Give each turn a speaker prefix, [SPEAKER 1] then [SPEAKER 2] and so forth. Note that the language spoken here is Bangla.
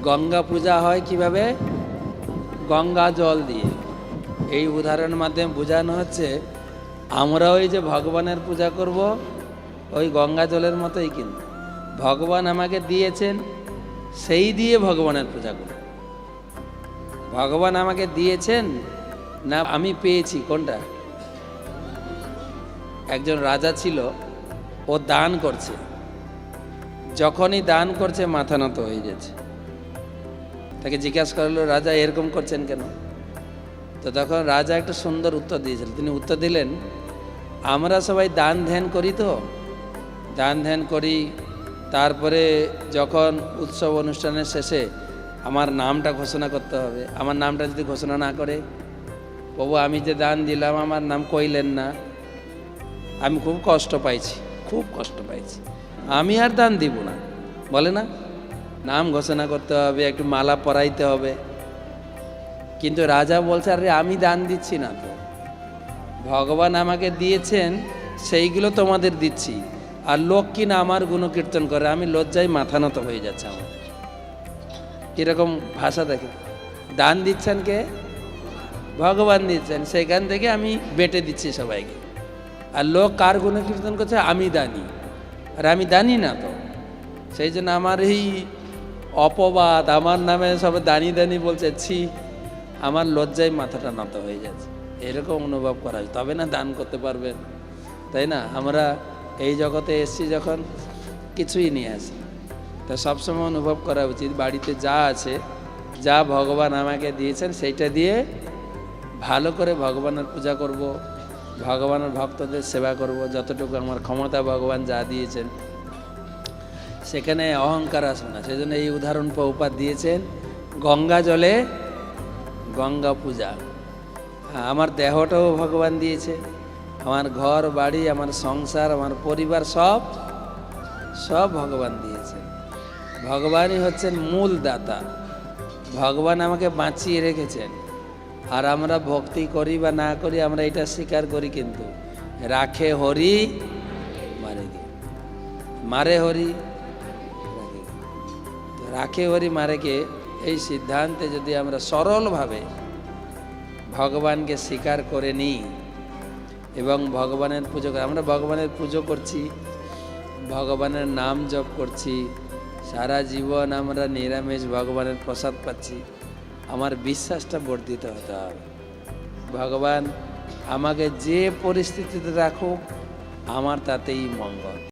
[SPEAKER 1] গঙ্গা পূজা হয় কিভাবে? গঙ্গা জল দিয়ে। এই উদাহরণের মাধ্যমে বোঝানো হচ্ছে আমরা ওই যে ভগবানের পূজা করব ওই গঙ্গা জলের মতোই, কিন্তু ভগবান আমাকে দিয়েছেন সেই দিয়ে ভগবানের পূজা করব। ভগবান আমাকে দিয়েছেন না আমি পেয়েছি, কোনটা? একজন রাজা ছিল, ও দান করছে, যখনই দান করছে মাথা নত হয়ে যাচ্ছে। তাকে জিজ্ঞাসা করলো, রাজা এরকম করছেন কেন? তো তখন রাজা একটা সুন্দর উত্তর দিয়েছিলেন। তিনি উত্তর দিলেন, আমরা সবাই দান ধ্যান করি, তো দান ধ্যান করি, তারপরে যখন উৎসব অনুষ্ঠানের শেষে আমার নামটা ঘোষণা করতে হবে, আমার নামটা যদি ঘোষণা না করে, প্রভু আমি যে দান দিলাম আমার নাম কইলেন না, আমি খুব কষ্ট পাইছি, খুব কষ্ট পাইছি, আমি আর দান দিব না, বলে না? নাম ঘোষণা করতে হবে, একটু মালা পরাইতে হবে। কিন্তু রাজা বলছে, আরে আমি দান দিচ্ছি না তো, ভগবান আমাকে দিয়েছেন সেইগুলো তোমাদের দিচ্ছি, আর লোক কিনা আমার গুণকীর্তন করে, আমি লজ্জায় মাথা নত হয়ে যাচ্ছে আমার। কীরকম ভাষা দেখে, দান দিচ্ছেন কে? ভগবান দিচ্ছেন, সেখান থেকে আমি বেটে দিচ্ছি সবাইকে, আর লোক কার গুণকীর্তন করছে? আমি দানি, আর আমি দানি না তো। সেই জন্য আমার এই অপবাদ, আমার নামে সব দানি দানি বলছে, ছি, আমার লজ্জায় মাথাটা নত হয়ে যাচ্ছে। এরকম অনুভব করা হয়, তবে না দান করতে পারবেন, তাই না? আমরা এই জগতে এসছি যখন, কিছুই নিয়ে আসি, তা সবসময় অনুভব করা উচিত বাড়িতে যা আছে, যা ভগবান আমাকে দিয়েছেন সেইটা দিয়ে ভালো করে ভগবানের পূজা করব, ভগবানের ভক্তদের সেবা করব, যতটুকু আমার ক্ষমতা ভগবান যা দিয়েছেন, সেখানে অহংকার আসবে না। সেই জন্য এই উদাহরণ প্রভুপাদ দিয়েছেন, গঙ্গা জলে গঙ্গা পূজা। আমার দেহটাও ভগবান দিয়েছে, আমার ঘর বাড়ি, আমার সংসার, আমার পরিবার, সব সব ভগবান দিয়েছেন। ভগবানই হচ্ছেন মূল দাতা, ভগবান আমাকে বাঁচিয়ে রেখেছেন। আর আমরা ভক্তি করি বা না করি, আমরা এটা স্বীকার করি, কিন্তু রাখে হরি মারে গে, মারে হরি রাখে হরি মারে গে। এই সিদ্ধান্তে যদি আমরা সরলভাবে ভগবানকে স্বীকার করে নিই এবং ভগবানের পুজো করি, আমরা ভগবানের পুজো করছি, ভগবানের নাম জপ করছি, সারা জীবন আমরা নিরামিষ ভগবানের প্রসাদ পাচ্ছি, আমার বিশ্বাসটা বর্ধিত হতে হবে। ভগবান আমাকে যে পরিস্থিতিতে রাখুক, আমার তাতেই মঙ্গল।